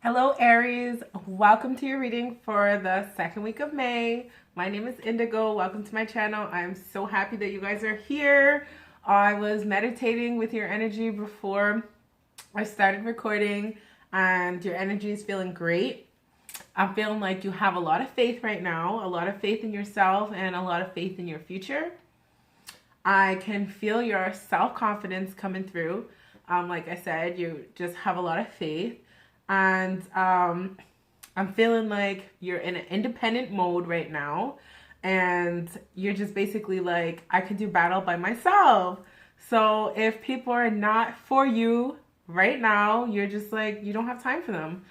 Hello, Aries. Welcome to your reading for the second week of May. My name is Indigo. Welcome to my channel. I'm so happy that you guys are here. I was meditating with your energy before I started recording, and your energy is feeling great. I'm feeling like you have a lot of faith right now, a lot of faith in yourself, and a lot of faith in your future. I can feel your self-confidence coming through. Like I said, you just have a lot of faith. And I'm feeling like you're in an independent mode right now. And you're just basically like, I could do battle by myself. So if people are not for you right now, you're just like, you don't have time for them.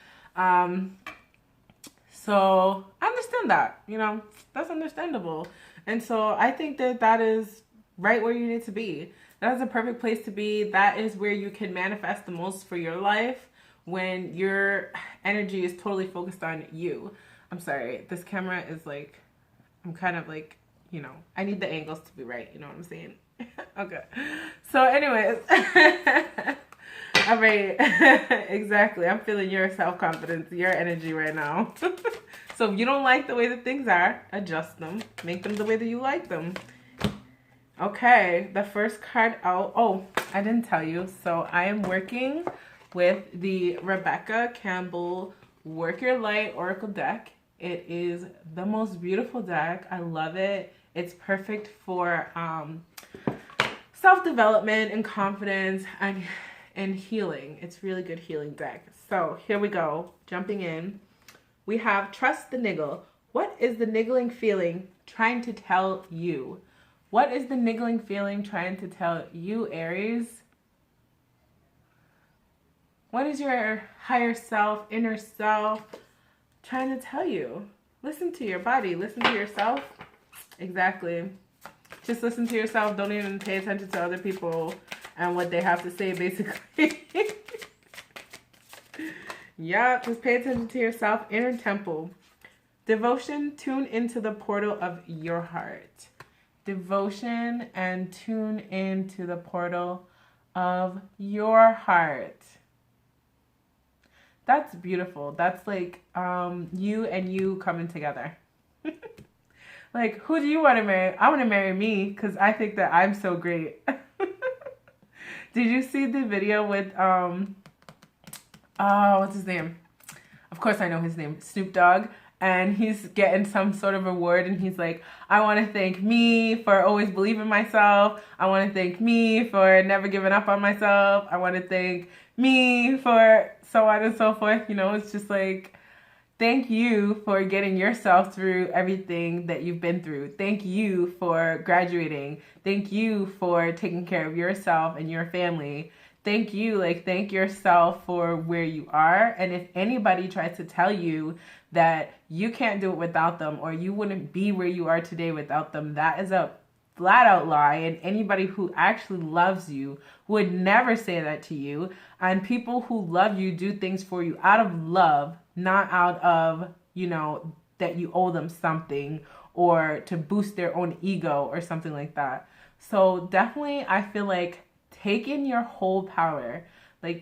So I understand that, that's understandable. And so I think that that is right where you need to be. That is a perfect place to be. That is where you can manifest the most for your life when your energy is totally focused on you. I'm sorry, this camera is like, I'm kind of like, I need the angles to be right, you know what I'm saying? Okay. So anyways, all right, exactly. I'm feeling your self-confidence, your energy right now. So if you don't like the way that things are, adjust them. Make them the way that you like them. Okay, the first card out. Oh, I didn't tell you. So I am working with the Rebecca Campbell Work Your Light Oracle deck. It is the most beautiful deck. I love it. It's perfect for self-development and confidence and healing. It's really good healing deck. So here we go. Jumping in. We have Trust the Niggle. What is the niggling feeling trying to tell you? What is the niggling feeling trying to tell you, Aries? What is your higher self, inner self trying to tell you? Listen to your body. Listen to yourself. Exactly. Just listen to yourself. Don't even pay attention to other people and what they have to say, basically. Yeah, just pay attention to yourself. Inner temple. Devotion, tune into the portal of your heart. Devotion and tune into the portal of your heart. That's beautiful. That's like you and you coming together. Like, who do you want to marry? I want to marry me because I think that I'm so great. Did you see the video with what's his name? Of course I know his name, Snoop Dogg. And he's getting some sort of reward, and he's like, I want to thank me for always believing myself. I want to thank me for never giving up on myself. I want to thank me for so on and so forth. It's just like, thank you for getting yourself through everything that you've been through. Thank you for graduating. Thank you for taking care of yourself and your family. Thank you, thank yourself for where you are. And if anybody tries to tell you that you can't do it without them, or you wouldn't be where you are today without them, that is a flat out lie. And anybody who actually loves you would never say that to you. And people who love you do things for you out of love, not out of, that you owe them something or to boost their own ego or something like that. So definitely, I feel like take in your whole power.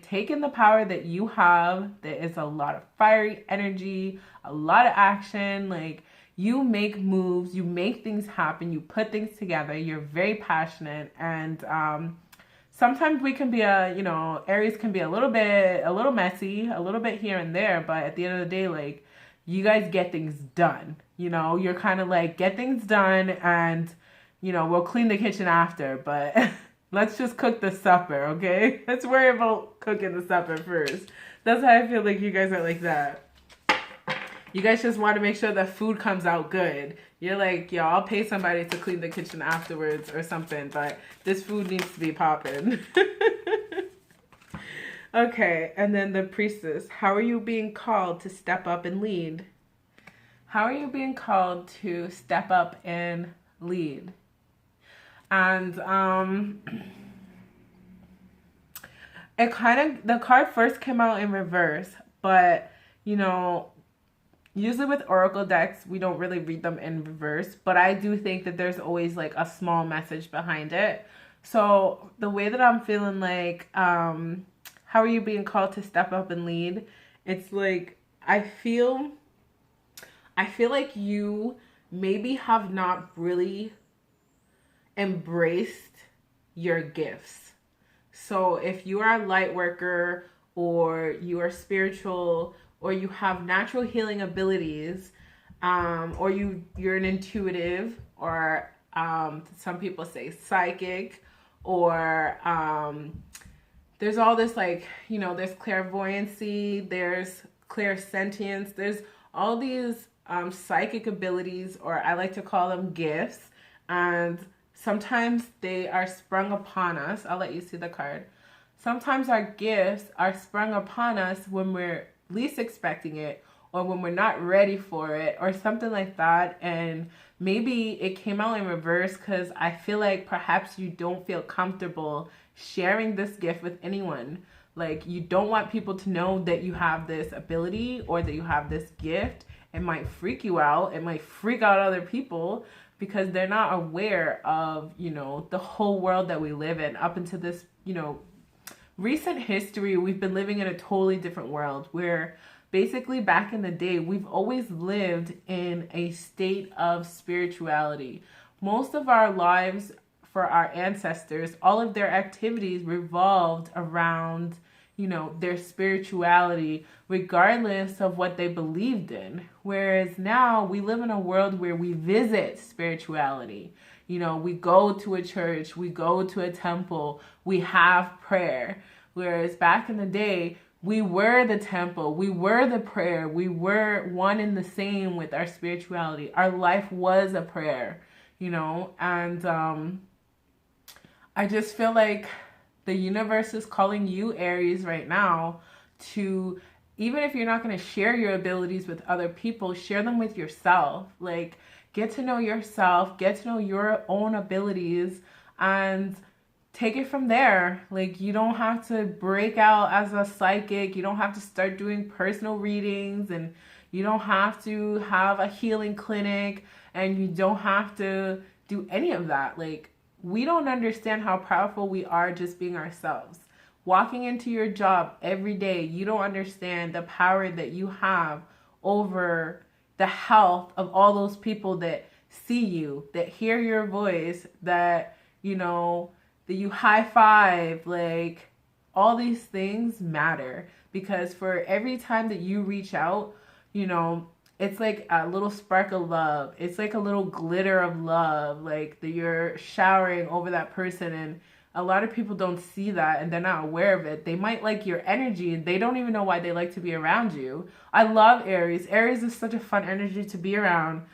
Take in the power that you have. There is a lot of fiery energy, a lot of action. You make moves, you make things happen, you put things together. You're very passionate, and sometimes we can be Aries can be a little messy, a little bit here and there, but at the end of the day, you guys get things done. You're kind of get things done, and we'll clean the kitchen after, but let's just cook the supper, okay? Let's worry about cooking the supper first. That's how I feel like you guys are like that. You guys just want to make sure the food comes out good. You're like, yo, I'll pay somebody to clean the kitchen afterwards or something, but this food needs to be popping. Okay, and then the Priestess. How are you being called to step up and lead? How are you being called to step up and lead? And the card first came out in reverse, but usually with oracle decks we don't really read them in reverse, but I do think that there's always a small message behind it. So the way that I'm feeling how are you being called to step up and lead It's like, I feel like you maybe have not really embraced your gifts. So if you are a light worker, or you are spiritual, or you have natural healing abilities, or you're an intuitive, or some people say psychic, or there's all this, like, there's clairvoyancy, there's clairsentience, there's all these psychic abilities, or I like to call them gifts, and sometimes they are sprung upon us. I'll let you see the card. Sometimes our gifts are sprung upon us when we're least expecting it, or when we're not ready for it, or something like that. And maybe it came out in reverse because I feel like perhaps you don't feel comfortable sharing this gift with anyone. Like, you don't want people to know that you have this ability or that you have this gift. It might freak you out. It might freak out other people because they're not aware of, the whole world that we live in. Up until this, recent history, we've been living in a totally different world where basically back in the day, we've always lived in a state of spirituality. Most of our lives, for our ancestors, all of their activities revolved around, their spirituality, regardless of what they believed in. Whereas now we live in a world where we visit spirituality. We go to a church, we go to a temple, we have prayer. Whereas back in the day, we were the temple, we were the prayer, we were one and the same with our spirituality. Our life was a prayer, and I just feel like the universe is calling you, Aries, right now to, even if you're not going to share your abilities with other people, share them with yourself. Like, get to know yourself, get to know your own abilities, and take it from there. Like, you don't have to break out as a psychic. You don't have to start doing personal readings, and you don't have to have a healing clinic, and you don't have to do any of that. Like, we don't understand how powerful we are just being ourselves. Walking into your job every day, you don't understand the power that you have over the health of all those people that see you, that hear your voice, that, that you high five. Like, all these things matter, because for every time that you reach out, it's like a little spark of love. It's like a little glitter of love, like that you're showering over that person. And a lot of people don't see that, and they're not aware of it. They might like your energy, and they don't even know why they like to be around you. I love Aries. Aries is such a fun energy to be around.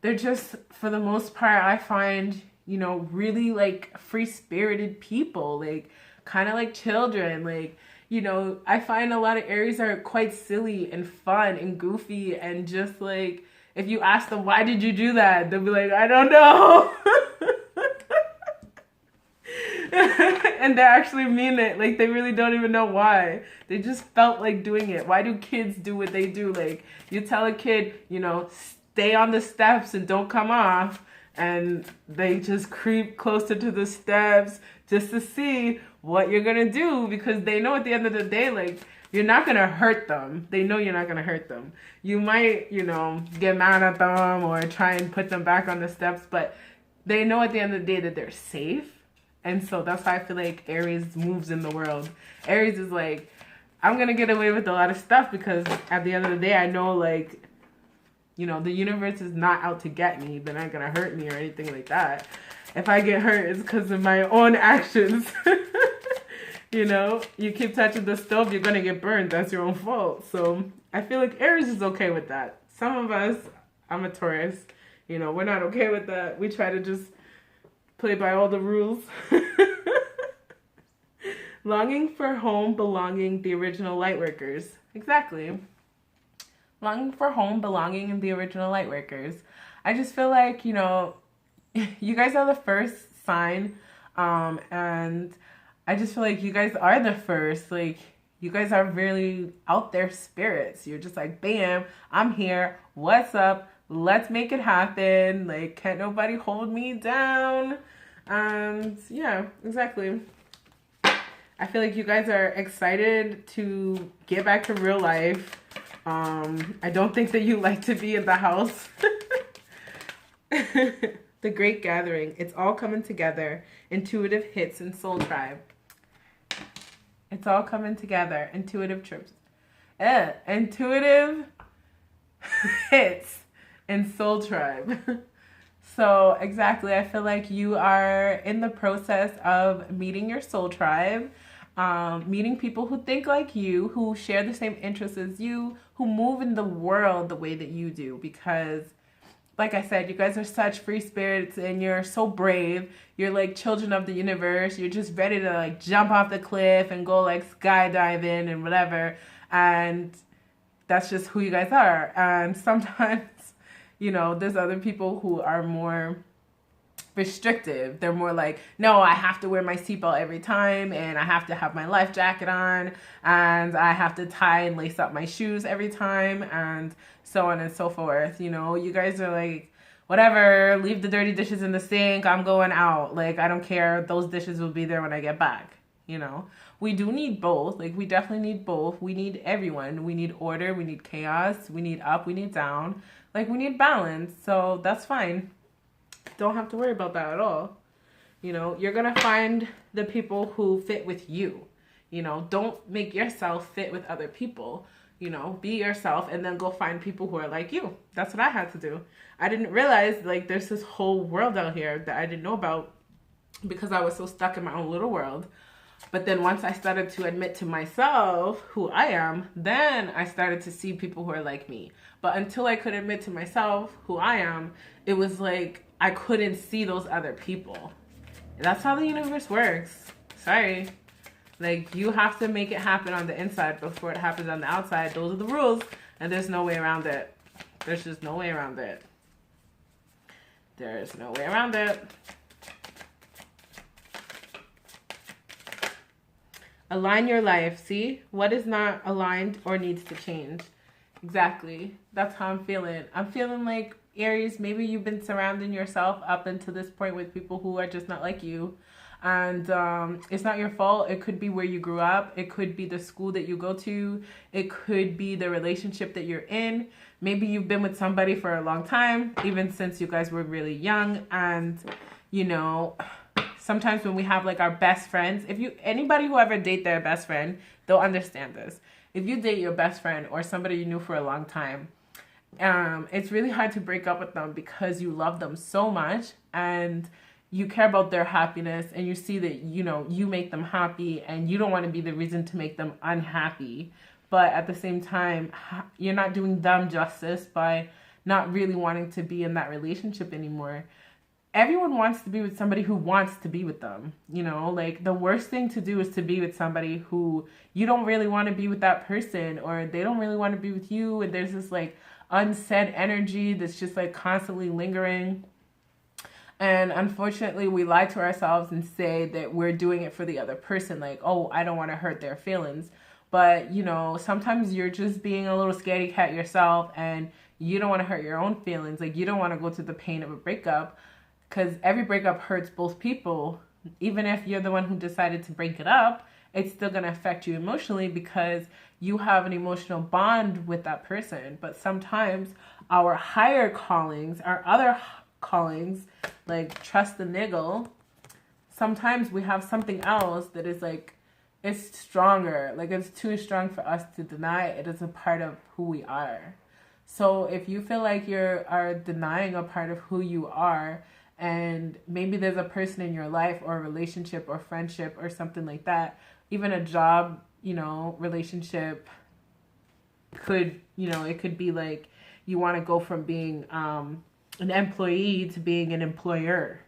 They're just, for the most part, I find, really like free-spirited people, like kind of like children. Like, I find a lot of Aries are quite silly and fun and goofy, and just like, if you ask them, why did you do that? They'll be like, I don't know. And they actually mean it. Like, they really don't even know why. They just felt like doing it. Why do kids do what they do? Like, you tell a kid, stay on the steps and don't come off, and they just creep closer to the steps just to see what you're gonna do, because they know at the end of the day, like, you're not gonna hurt them. They know you're not gonna hurt them. You might, get mad at them or try and put them back on the steps, but they know at the end of the day that they're safe. And so that's why I feel like Aries moves in the world. Aries is like, I'm gonna get away with a lot of stuff, because at the end of the day, I know, like, the universe is not out to get me. They're not gonna hurt me or anything like that. If I get hurt, it's because of my own actions. You keep touching the stove, you're gonna get burned. That's your own fault. So I feel like Aries is okay with that. Some of us, I'm a Taurus, we're not okay with that. We try to just play by all the rules. Longing for home, belonging, the original lightworkers. Exactly. Longing for home, belonging, and the original lightworkers. I just feel like, you guys are the first sign, and I just feel like you guys are the first. Like, you guys are really out there spirits. You're just like, bam, I'm here. What's up? Let's make it happen. Like, can't nobody hold me down. And yeah, exactly. I feel like you guys are excited to get back to real life. I don't think that you like to be in the house. The Great Gathering. It's all coming together. Intuitive hits and Soul Tribe. It's all coming together. Intuitive trips. Intuitive hits and Soul Tribe. So exactly, I feel like you are in the process of meeting your soul tribe, meeting people who think like you, who share the same interests as you, who move in the world the way that you do. Because, like I said, you guys are such free spirits and you're so brave. You're like children of the universe. You're just ready to like jump off the cliff and go like skydiving and whatever. And that's just who you guys are. And sometimes, you know, there's other people who are more restrictive. They're more like, no, I have to wear my seatbelt every time, and I have to have my life jacket on, and I have to tie and lace up my shoes every time, and so on and so forth. You know, you guys are like, whatever, leave the dirty dishes in the sink, I'm going out. Like, I don't care. Those dishes will be there when I get back. You know, we do need both. Like, we definitely need both. We need everyone. We need order. We need chaos. We need up. We need down. Like, we need balance. So that's fine. Don't have to worry about that at all. You know, you're going to find the people who fit with you. You know, don't make yourself fit with other people. You know, be yourself and then go find people who are like you. That's what I had to do. I didn't realize, like, there's this whole world out here that I didn't know about because I was so stuck in my own little world. But then once I started to admit to myself who I am, then I started to see people who are like me. But until I could admit to myself who I am, it was like I couldn't see those other people. That's how the universe works. Sorry. Like, you have to make it happen on the inside before it happens on the outside. Those are the rules, and there's no way around it. There's just no way around it. There's no way around it. Align your life. See? What is not aligned or needs to change? Exactly. That's how I'm feeling. I'm feeling like, Aries, maybe you've been surrounding yourself up until this point with people who are just not like you. And it's not your fault. It could be where you grew up. It could be the school that you go to. It could be the relationship that you're in. Maybe you've been with somebody for a long time, even since you guys were really young. And, you know, sometimes when we have like our best friends, anybody who ever date their best friend, they'll understand this. If you date your best friend or somebody you knew for a long time, it's really hard to break up with them because you love them so much and you care about their happiness and you see that, you know, you make them happy and you don't want to be the reason to make them unhappy. But at the same time, you're not doing them justice by not really wanting to be in that relationship anymore. Everyone wants to be with somebody who wants to be with them. You know, like, the worst thing to do is to be with somebody who you don't really want to be with that person, or they don't really want to be with you. And there's this like unsaid energy that's just like constantly lingering. And unfortunately, we lie to ourselves and say that we're doing it for the other person. Like, oh, I don't want to hurt their feelings. But, you know, sometimes you're just being a little scaredy cat yourself and you don't want to hurt your own feelings. Like, you don't want to go through the pain of a breakup because every breakup hurts both people. Even if you're the one who decided to break it up, it's still going to affect you emotionally because you have an emotional bond with that person. But sometimes our higher callings, our other callings, like trust the niggle, sometimes we have something else that is like, it's stronger. Like, it's too strong for us to deny. It is a part of who we are. So if you feel like you are denying a part of who you are, and maybe there's a person in your life or a relationship or friendship or something like that, even a job, you know, relationship could, you know, it could be like you want to go from being an employee to being an employer.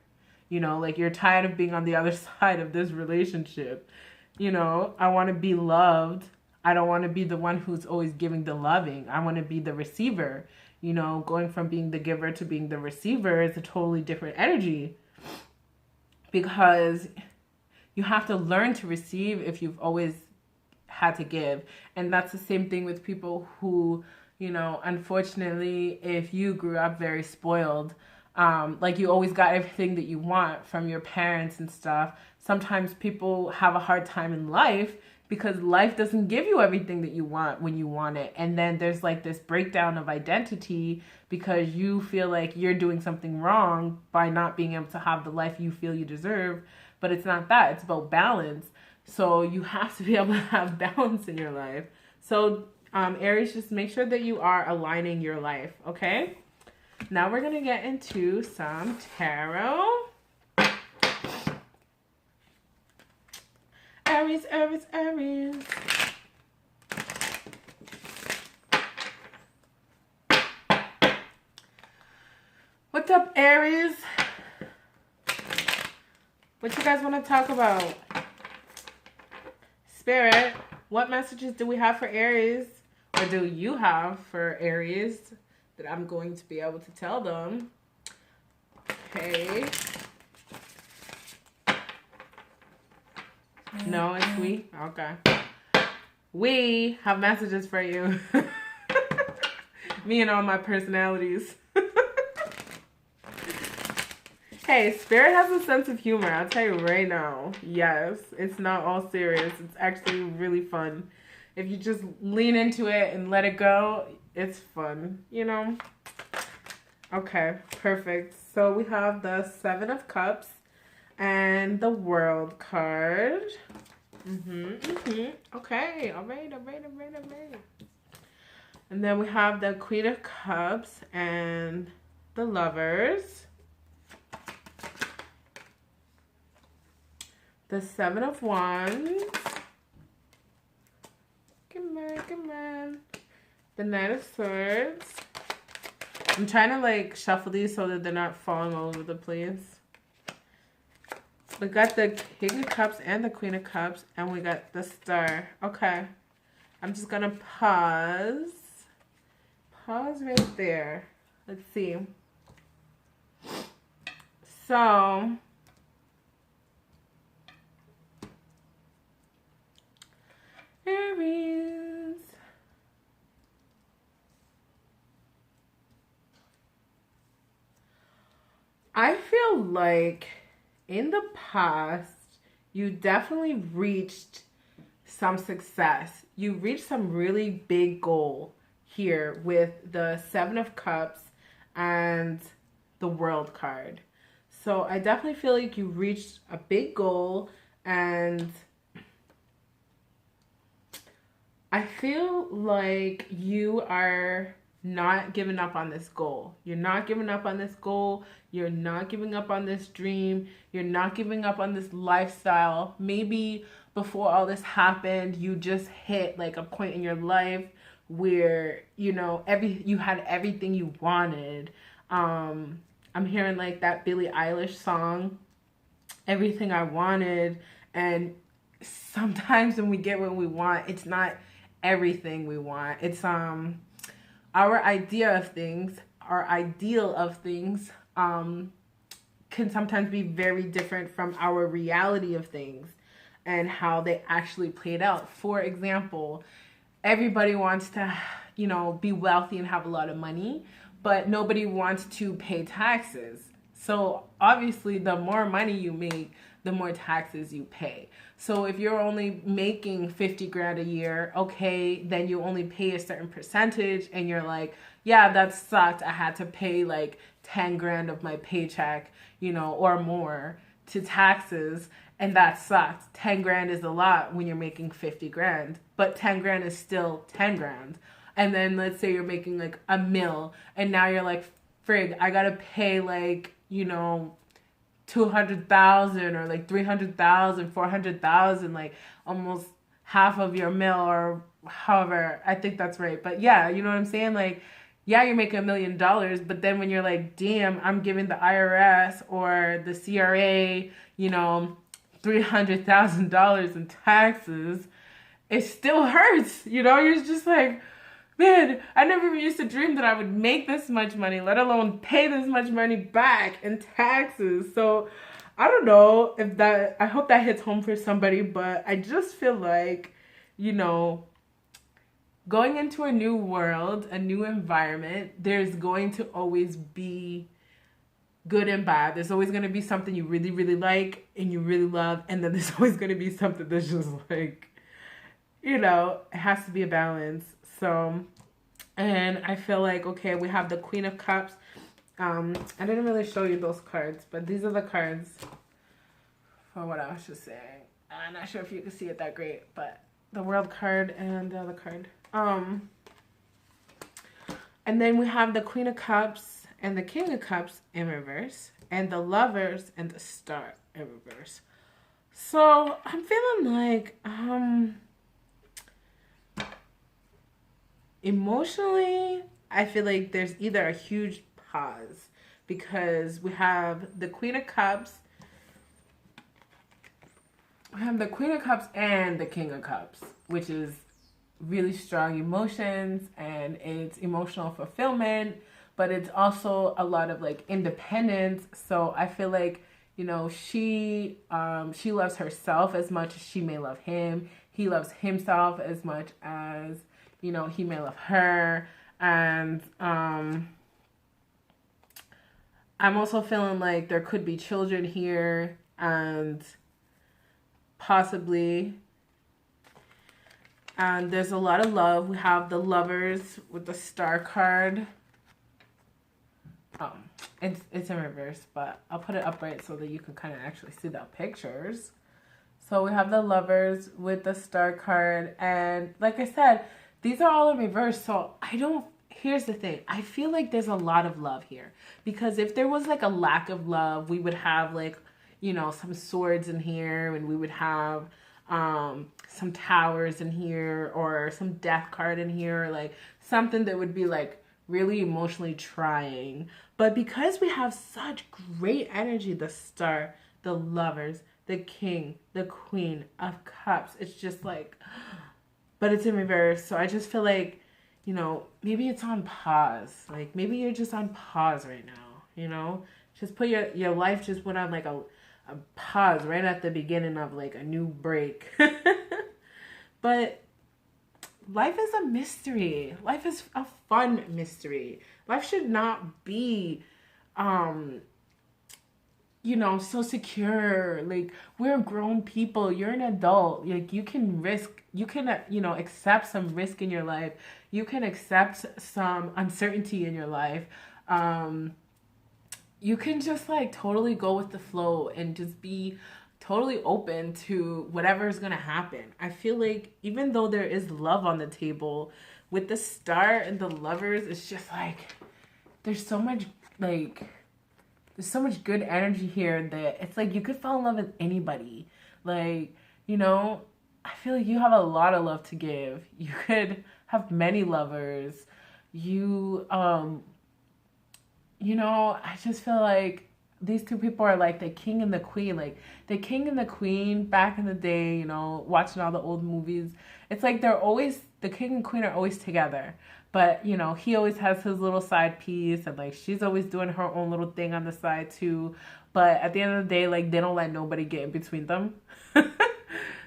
You know, like, you're tired of being on the other side of this relationship. You know, I want to be loved. I don't want to be the one who's always giving the loving. I want to be the receiver. You know, going from being the giver to being the receiver is a totally different energy, because you have to learn to receive if you've always had to give. And that's the same thing with people who, you know, unfortunately, if you grew up very spoiled, like you always got everything that you want from your parents and stuff. Sometimes people have a hard time in life because life doesn't give you everything that you want when you want it. And then there's like this breakdown of identity because you feel like you're doing something wrong by not being able to have the life you feel you deserve. But it's not that, it's about balance. So you have to be able to have balance in your life. So Aries, just make sure that you are aligning your life, okay? Now we're going to get into some tarot. Aries, Aries, Aries. What's up, Aries? What you guys want to talk about? Spirit, what messages do we have for Aries? Or do you have for Aries that I'm going to be able to tell them? Okay. No, it's we? Okay. We have messages for you. Me and all my personalities. Hey, Spirit has a sense of humor. I'll tell you right now. Yes, it's not all serious. It's actually really fun. If you just lean into it and let it go, it's fun, you know? Okay, perfect. So we have the Seven of Cups and the World card. Okay, all right. And then we have the Queen of Cups and the Lovers. The Seven of Wands. Come on. The Knight of Swords. I'm trying to like shuffle these so that they're not falling all over the place. We got the King of Cups and the Queen of Cups, and we got the Star. Okay. I'm just gonna pause. Pause right there. Let's see. So Aries. I feel like in the past, you definitely reached some success. You reached some really big goal here with the Seven of Cups and the World card. So I definitely feel like you reached a big goal, and I feel like you are not giving up on this goal. You're not giving up on this goal. You're not giving up on this dream. You're not giving up on this lifestyle. Maybe before all this happened, you just hit like a point in your life where, you know, you had everything you wanted. I'm hearing like that Billie Eilish song, Everything I Wanted. And sometimes when we get what we want, it's not everything we want. It's our idea of things, our ideal of things can sometimes be very different from our reality of things and how they actually played out. For example, everybody wants to, you know, be wealthy and have a lot of money, but nobody wants to pay taxes. So obviously the more money you make, the more taxes you pay. So if you're only making 50 grand a year, okay, then you only pay a certain percentage, and you're like, yeah, that sucked. I had to pay like 10 grand of my paycheck, you know, or more to taxes, and that sucked. 10 grand is a lot when you're making 50 grand, but 10 grand is still 10 grand. And then let's say you're making like a mil, and now you're like, frig, I gotta pay like, you know, 200,000 or like 300,000, 400,000, like almost half of your mil, or however, I think that's right. But yeah, you know what I'm saying? Like, yeah, you're making $1 million, but then when you're like, damn, I'm giving the IRS or the CRA, you know, $300,000 in taxes, it still hurts. You know, you're just like, man, I never even used to dream that I would make this much money, let alone pay this much money back in taxes. So I don't know if that, I hope that hits home for somebody, but I just feel like, you know, going into a new world, a new environment, there's going to always be good and bad. There's always going to be something you really, really like and you really love. And then there's always going to be something that's just like, you know, it has to be a balance. So, and I feel like, okay, we have the Queen of Cups. I didn't really show you those cards, but these are the cards for what I was just saying. I'm not sure if you can see it that great, but the World card and the other card. And then we have the Queen of Cups and the King of Cups in reverse, and the Lovers and the Star in reverse. So I'm feeling like emotionally, I feel like there's either a huge pause because we have the Queen of Cups. We have the Queen of Cups and the King of Cups, which is really strong emotions and it's emotional fulfillment, but it's also a lot of like independence. So I feel like, you know, she loves herself as much as she may love him. He loves himself as much as, you know, he may love her. And I'm also feeling like there could be children here and possibly. And there's a lot of love. We have the Lovers with the Star card. It's in reverse, but I'll put it upright so that you can kind of actually see the pictures. So we have the Lovers with the Star card. And like I said, these are all in reverse. So here's the thing. I feel like there's a lot of love here. Because if there was like a lack of love, we would have like, you know, some swords in here. And we would have some towers in here or some death card in here. Or like something that would be like really emotionally trying. But because we have such great energy, the Star, the Lovers, the King, the Queen of Cups, it's just like, but it's in reverse. So I just feel like, you know, maybe it's on pause. Like maybe you're just on pause right now, you know? Just put your life just went on like a pause right at the beginning of like a new break. But life is a mystery. Life is a fun mystery. Life should not be, you know, so secure. Like, we're grown people. You're an adult. Like, you can risk, you can, you know, accept some risk in your life. You can accept some uncertainty in your life. You can just, like, totally go with the flow and just be totally open to whatever is going to happen. I feel like even though there is love on the table, with the Star and the Lovers, it's just like, there's so much, like, there's so much good energy here that it's like you could fall in love with anybody. Like, you know, I feel like you have a lot of love to give. You could have many lovers. You know, I just feel like these two people are like the king and the queen. Like, the king and the queen back in the day, you know, watching all the old movies. It's like they're always, the king and queen are always together. But, you know, he always has his little side piece, and, like, she's always doing her own little thing on the side, too. But at the end of the day, like, they don't let nobody get in between them.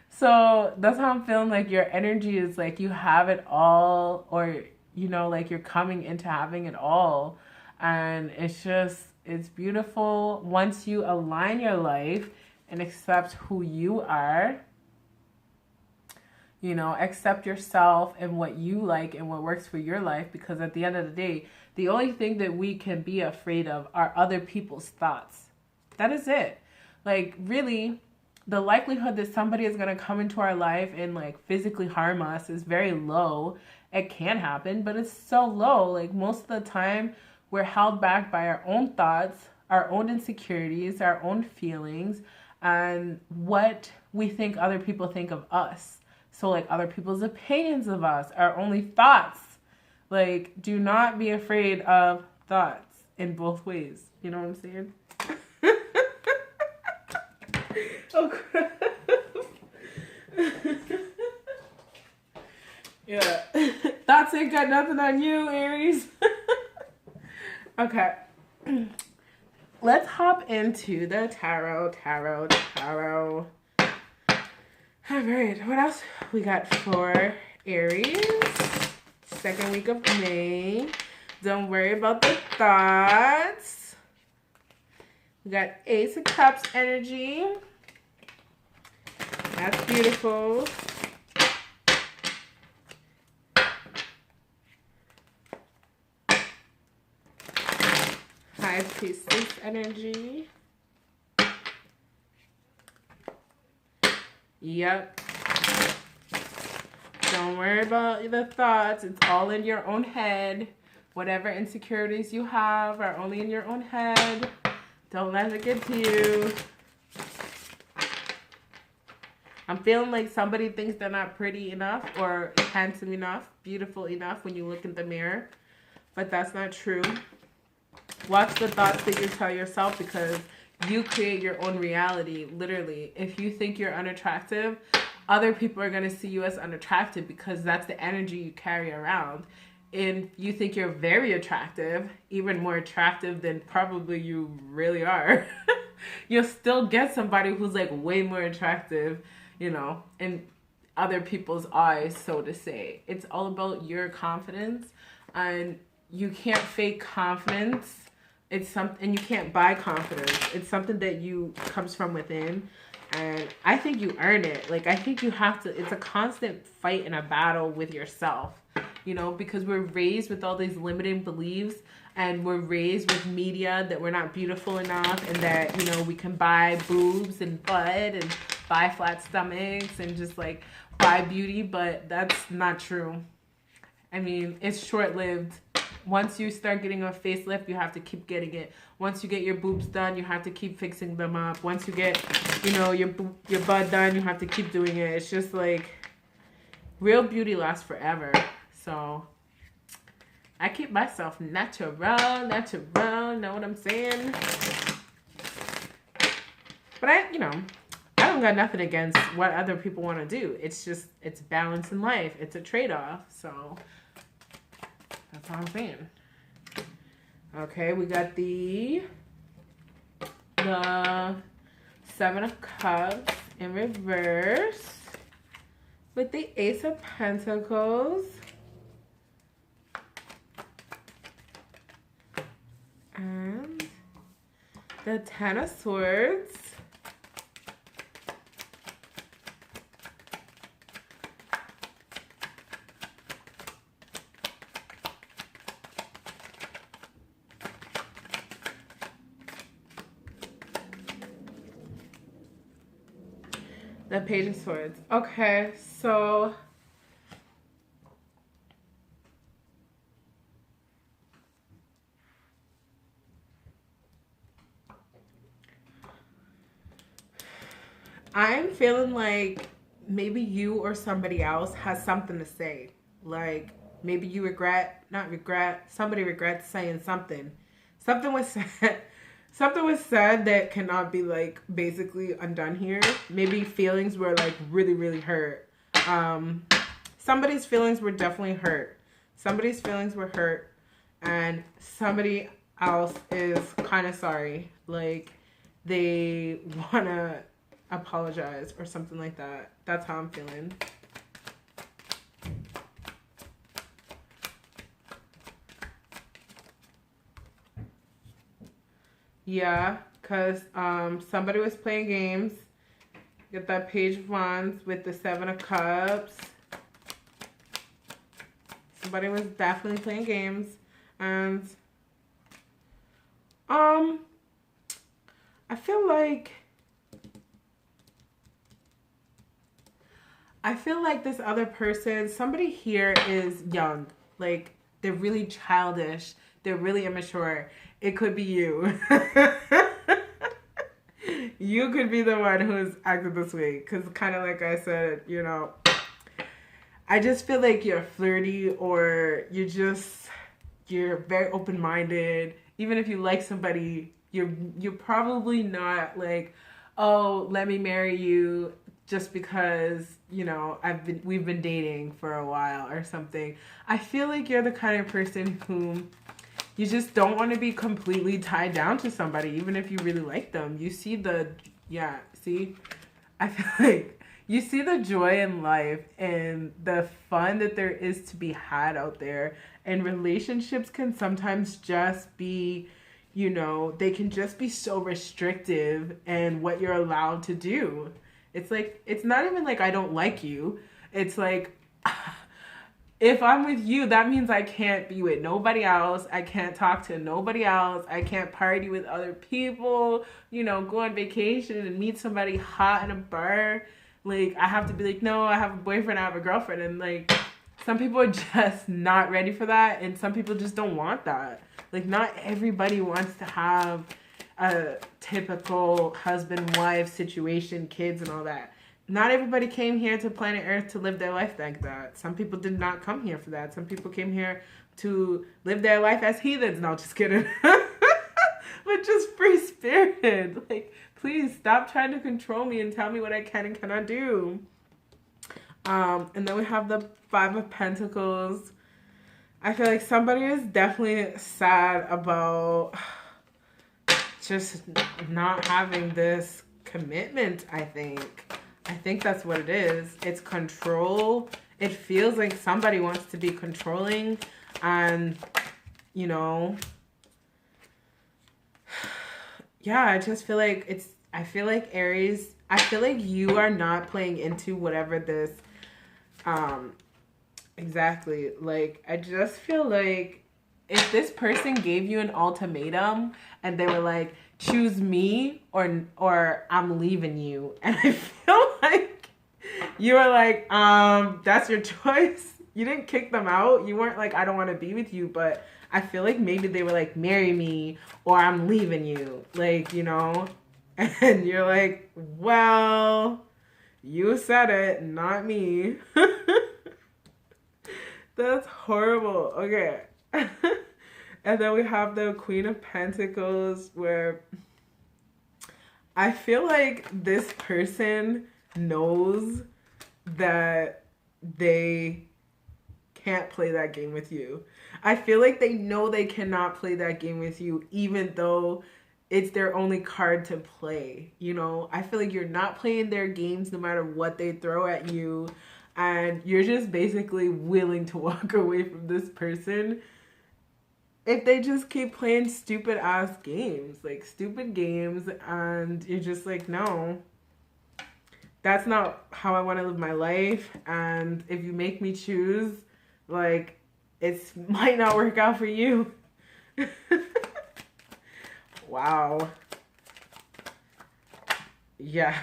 So that's how I'm feeling. Like, your energy is, like, you have it all, or, you know, like, you're coming into having it all. And it's just, it's beautiful once you align your life and accept who you are. You know, accept yourself and what you like and what works for your life. Because at the end of the day, the only thing that we can be afraid of are other people's thoughts. That is it. Like, really, the likelihood that somebody is going to come into our life and, like, physically harm us is very low. It can happen, but it's so low. Like, most of the time, we're held back by our own thoughts, our own insecurities, our own feelings, and what we think other people think of us. So, like, other people's opinions of us, our only thoughts. Like, do not be afraid of thoughts in both ways. You know what I'm saying? Oh, crap. Yeah. Thoughts ain't got nothing on you, Aries. Okay. Let's hop into the tarot. All right, what else we got for Aries? Second week of May. Don't worry about the thoughts. We got Ace of Cups energy. That's beautiful. High Priestess energy. Yep. Don't worry about the thoughts. It's all in your own head. Whatever insecurities you have are only in your own head. Don't let it get to you. I'm feeling like somebody thinks they're not pretty enough or handsome enough, beautiful enough when you look in the mirror. But that's not true. Watch the thoughts that you tell yourself, because you create your own reality, literally. If you think you're unattractive, other people are going to see you as unattractive because that's the energy you carry around. And you think you're very attractive, even more attractive than probably you really are, you'll still get somebody who's like way more attractive, you know, in other people's eyes, so to say. It's all about your confidence, and you can't fake confidence. It's something, you can't buy confidence. It's something that comes from within. And I think you earn it. Like, I think you have to, it's a constant fight and a battle with yourself, you know, because we're raised with all these limiting beliefs, and we're raised with media that we're not beautiful enough, and that, you know, we can buy boobs and butt and buy flat stomachs and just like buy beauty, but that's not true. I mean, it's short-lived. Once you start getting a facelift, you have to keep getting it. Once you get your boobs done, you have to keep fixing them up. Once you get, you know, your butt done, you have to keep doing it. It's just like, real beauty lasts forever. So I keep myself natural, know what I'm saying? But I don't got nothing against what other people want to do. It's just, it's balance in life. It's a trade-off. So that's all I'm saying. Okay, we got the Seven of Cups in reverse with the Ace of Pentacles and the Ten of Swords. The Page of Swords. Okay, so I'm feeling like maybe you or somebody else has something to say. Like, maybe you somebody regrets saying something. Something was said. Something was said that cannot be, like, basically undone here. Maybe feelings were, like, really, really hurt. Somebody's feelings were definitely hurt. Somebody's feelings were hurt. And somebody else is kind of sorry. Like, they want to apologize or something like that. That's how I'm feeling. Yeah, because somebody was playing games. Get that Page of Wands with the Seven of Cups. Somebody was definitely playing games. And I feel like this other person, somebody here is young. Like, they're really childish. They're really immature. It could be you. You could be the one who's acting this way. Because kind of like I said, you know, I just feel like you're flirty, or you're very open-minded. Even if you like somebody, you're probably not like, oh, let me marry you just because, you know, we've been dating for a while or something. I feel like you're the kind of person whom you just don't want to be completely tied down to somebody, even if you really like them. You see I feel like you see the joy in life and the fun that there is to be had out there. And relationships can sometimes just be, you know, they can just be so restrictive in what you're allowed to do. It's like, it's not even like I don't like you. It's like, if I'm with you, that means I can't be with nobody else. I can't talk to nobody else. I can't party with other people, you know, go on vacation and meet somebody hot in a bar. Like, I have to be like, no, I have a boyfriend, I have a girlfriend. And like, some people are just not ready for that. And some people just don't want that. Like, not everybody wants to have a typical husband-wife situation, kids and all that. Not everybody came here to planet Earth to live their life like that. Some people did not come here for that. Some people came here to live their life as heathens. No, just kidding. But just free spirited. Like, please stop trying to control me and tell me what I can and cannot do. And then we have the Five of Pentacles. I feel like somebody is definitely sad about just not having this commitment, I think. I think that's what it is. It's control. It feels like somebody wants to be controlling, and, you know, yeah, I just feel like I feel like Aries, I feel like you are not playing into whatever this, exactly. Like, I just feel like if this person gave you an ultimatum and they were like, choose me or I'm leaving you. And I feel like you were like, that's your choice. You didn't kick them out. You weren't like, I don't want to be with you. But I feel like maybe they were like, marry me or I'm leaving you. Like, you know, and you're like, well, you said it, not me. That's horrible. Okay. And then we have the Queen of Pentacles, where I feel like this person knows that they can't play that game with you. I feel like they know they cannot play that game with you, even though it's their only card to play. You know, I feel like you're not playing their games no matter what they throw at you. And you're just basically willing to walk away from this person if they just keep playing stupid ass games, like stupid games, and you're just like, no, that's not how I want to live my life. And if you make me choose, like, it might not work out for you. Wow. Yeah.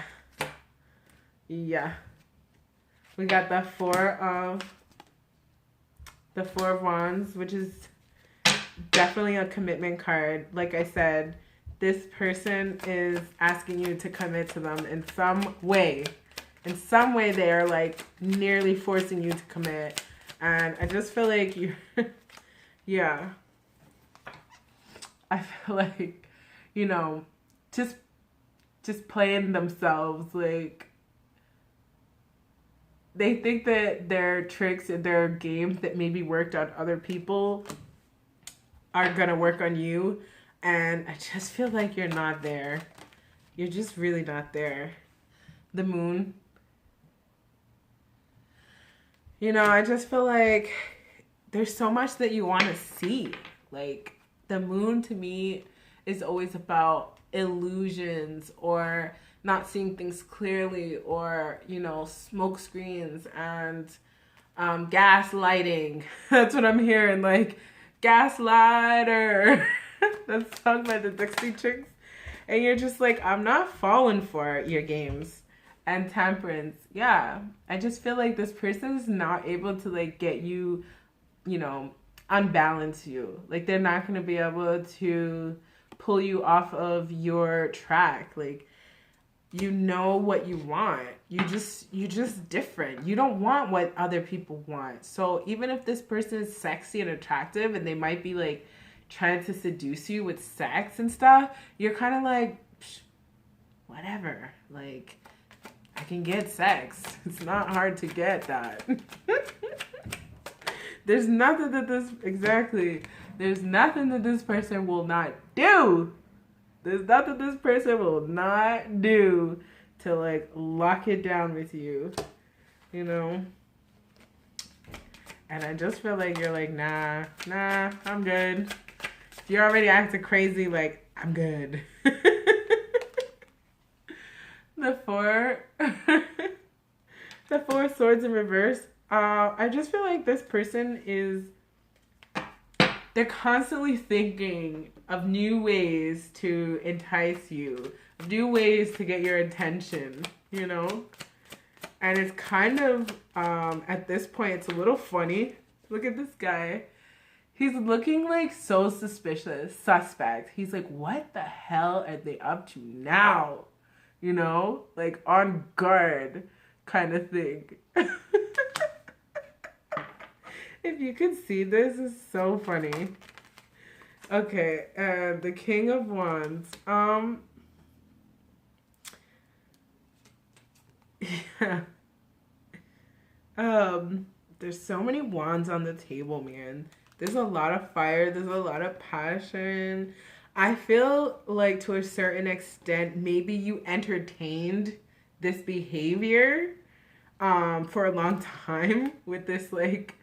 Yeah. We got the Four of Wands, which is definitely a commitment card. Like I said, this person is asking you to commit to them in some way. In some way, they are like nearly forcing you to commit. And I just feel like you're, yeah. I feel like, you know, just playing themselves. Like, they think that their tricks and their games that maybe worked on other people are gonna work on you, and I just feel like you're not there. You're just really not there. The Moon. You know, I just feel like there's so much that you want to see. Like, the Moon to me is always about illusions or not seeing things clearly, or, you know, smoke screens and gaslighting. That's what I'm hearing. Like, gaslighter. That's sung by the Dixie Chicks. And you're just like, I'm not falling for your games. And Temperance. Yeah. I just feel like this person is not able to, like, get you, you know, unbalance you. Like, they're not going to be able to pull you off of your track. Like, you know what you want. You're just different. You don't want what other people want. So even if this person is sexy and attractive and they might be like trying to seduce you with sex and stuff, you're kind of like, whatever. Like, I can get sex. It's not hard to get that. There's nothing that there's nothing that this person will not do. There's nothing this person will not do to, like, lock it down with you, you know? And I just feel like you're like, nah, I'm good. You're already acting crazy, like, I'm good. The four, the four swords in reverse. I just feel like this person is, they're constantly thinking of new ways to entice you, new ways to get your attention, you know? And it's kind of, at this point, it's a little funny. Look at this guy. He's looking like so suspect. He's like, what the hell are they up to now? You know, like on guard kind of thing. If you could see this, it's so funny. Okay, and the King of Wands. Yeah. There's so many wands on the table, man. There's a lot of fire. There's a lot of passion. I feel like to a certain extent, maybe you entertained this behavior for a long time with this like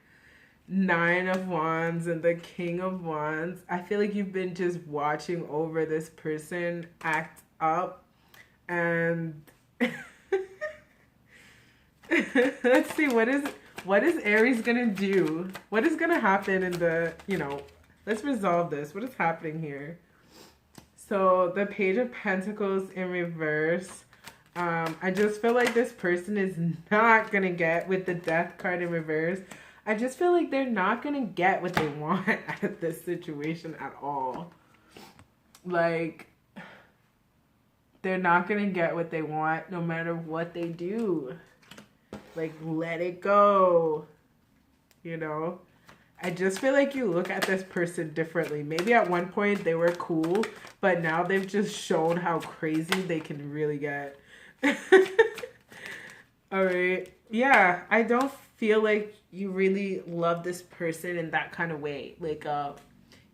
Nine of Wands and the King of Wands. I feel like you've been just watching over this person act up, and let's see, what is Aries gonna do? What is gonna happen in the, you know, let's resolve this. What is happening here? So the Page of Pentacles in reverse. I just feel like this person is not gonna get, with the Death card in reverse, I just feel like they're not gonna get what they want out of this situation at all. Like, they're not gonna get what they want no matter what they do. Like, let it go. You know? I just feel like you look at this person differently. Maybe at one point they were cool, but now they've just shown how crazy they can really get. Alright. Yeah, I don't feel like you really love this person in that kind of way. Like,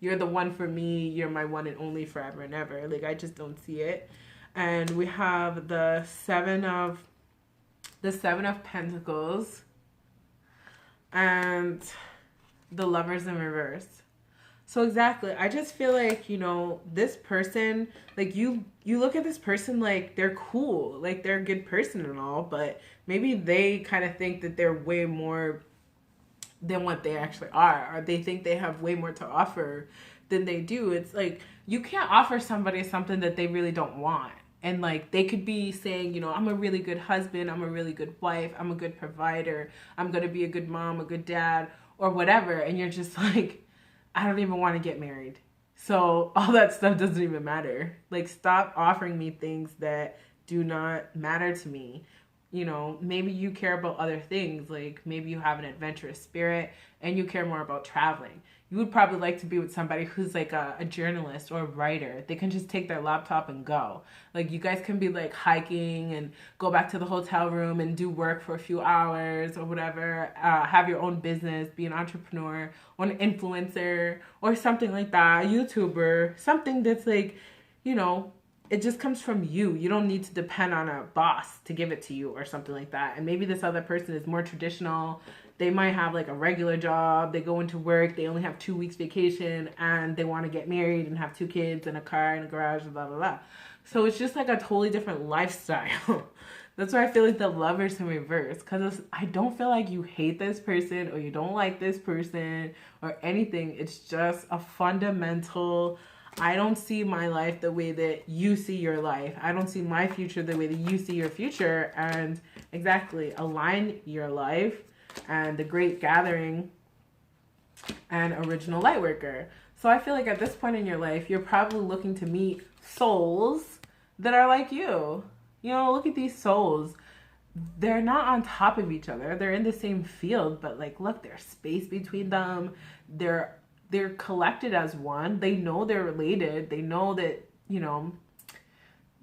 you're the one for me, you're my one and only forever and ever. Like, I just don't see it. And we have the Seven of Pentacles and the Lovers in reverse. So exactly, I just feel like, you know, this person, like you look at this person like they're cool, like they're a good person and all, but maybe they kind of think that they're way more than what they actually are, or they think they have way more to offer than they do. It's like, you can't offer somebody something that they really don't want. And like, they could be saying, you know, I'm a really good husband, I'm a really good wife, I'm a good provider, I'm going to be a good mom, a good dad, or whatever. And you're just like, I don't even want to get married. So all that stuff doesn't even matter. Like, stop offering me things that do not matter to me. You know, maybe you care about other things. Like, maybe you have an adventurous spirit and you care more about traveling. You would probably like to be with somebody who's like a journalist or a writer. They can just take their laptop and go. Like, you guys can be like hiking and go back to the hotel room and do work for a few hours or whatever. Have your own business, be an entrepreneur or an influencer or something like that, a YouTuber, something that's like, you know, it just comes from you. You don't need to depend on a boss to give it to you or something like that. And maybe this other person is more traditional. They might have like a regular job. They go into work. They only have 2 weeks vacation and they want to get married and have 2 kids and a car and a garage and blah, blah, blah. So it's just like a totally different lifestyle. That's why I feel like the Lovers in reverse. Because I don't feel like you hate this person or you don't like this person or anything. It's just a fundamental, I don't see my life the way that you see your life. I don't see my future the way that you see your future. And exactly, align your life. And the Great Gathering and Original Lightworker. So I feel like at this point in your life, you're probably looking to meet souls that are like you. You know, look at these souls. They're not on top of each other. They're in the same field, but like, look, there's space between them. They're collected as one. They know they're related. They know that, you know,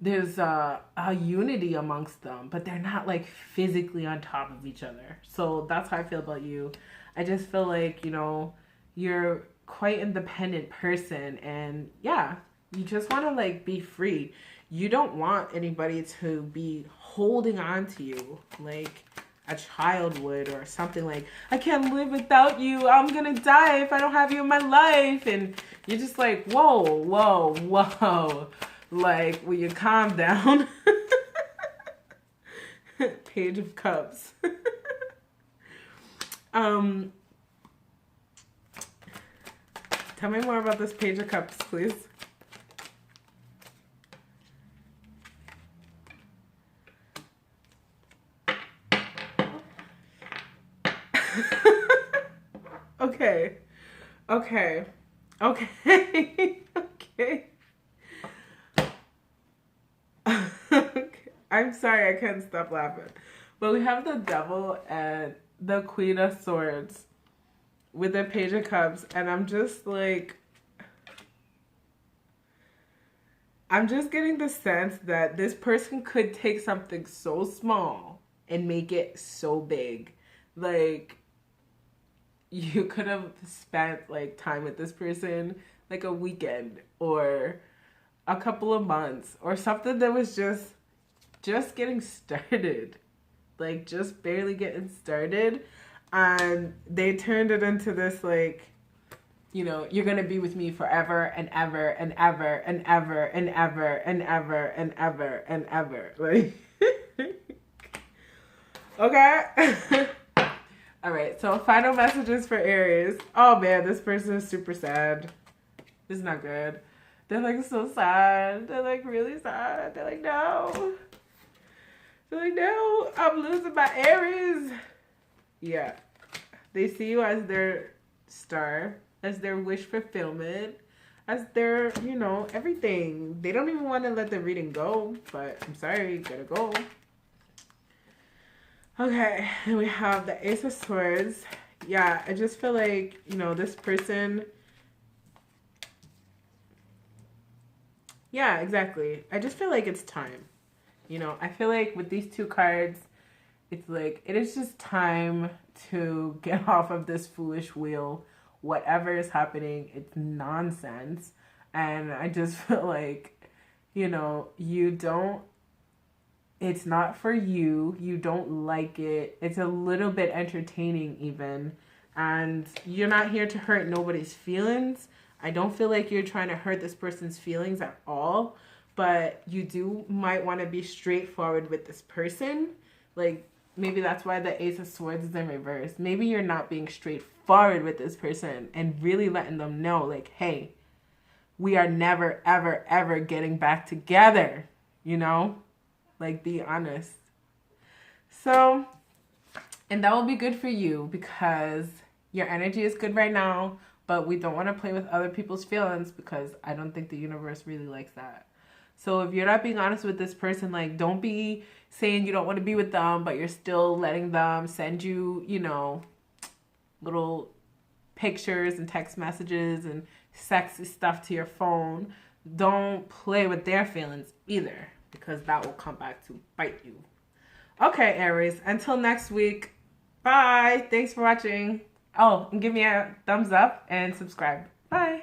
there's a unity amongst them, but they're not like physically on top of each other. So that's how I feel about you. I just feel like, you know, you're quite independent person, and yeah, you just want to like be free. You don't want anybody to be holding on to you. Like, a child would, or something like, I can't live without you, I'm gonna die if I don't have you in my life. And you're just like, whoa, whoa, whoa. Like, will you calm down? Page of Cups. Tell me more about this Page of Cups, please. Okay. Okay. Okay. Okay. Okay. I'm sorry, I couldn't stop laughing. But we have the Devil and the Queen of Swords with the Page of Cups, and I'm just like, I'm just getting the sense that this person could take something so small and make it so big. Like, you could have spent like time with this person, like a weekend or a couple of months, or something that was just getting started, like just barely getting started, and they turned it into this, like, you know, you're gonna be with me forever and ever and ever and ever and ever and ever and ever and ever. Like, okay. All right, so final messages for Aries. Oh man, this person is super sad. This is not good. They're like so sad. They're like really sad. They're like, no. They're like, no, I'm losing my Aries. Yeah. They see you as their star, as their wish fulfillment, as their, you know, everything. They don't even want to let the reading go, but I'm sorry, you gotta go. Okay, and we have the Ace of Swords. Yeah, I just feel like, you know, this person... Yeah, exactly. I just feel like it's time. You know, I feel like with these two cards, it's like, it is just time to get off of this foolish wheel. Whatever is happening, it's nonsense. And I just feel like, you know, you don't... It's not for you. You don't like it. It's a little bit entertaining even. And you're not here to hurt nobody's feelings. I don't feel like you're trying to hurt this person's feelings at all. But you might want to be straightforward with this person. Like, maybe that's why the Ace of Swords is in reverse. Maybe you're not being straightforward with this person and really letting them know, like, hey, we are never, ever, ever getting back together, you know? Like, be honest. So, and that will be good for you because your energy is good right now, but we don't want to play with other people's feelings because I don't think the universe really likes that. So if you're not being honest with this person, like, don't be saying you don't want to be with them, but you're still letting them send you, you know, little pictures and text messages and sexy stuff to your phone. Don't play with their feelings either, because that will come back to bite you. Okay, Aries, until next week, bye. Thanks for watching. Oh, and give me a thumbs up and subscribe. Bye.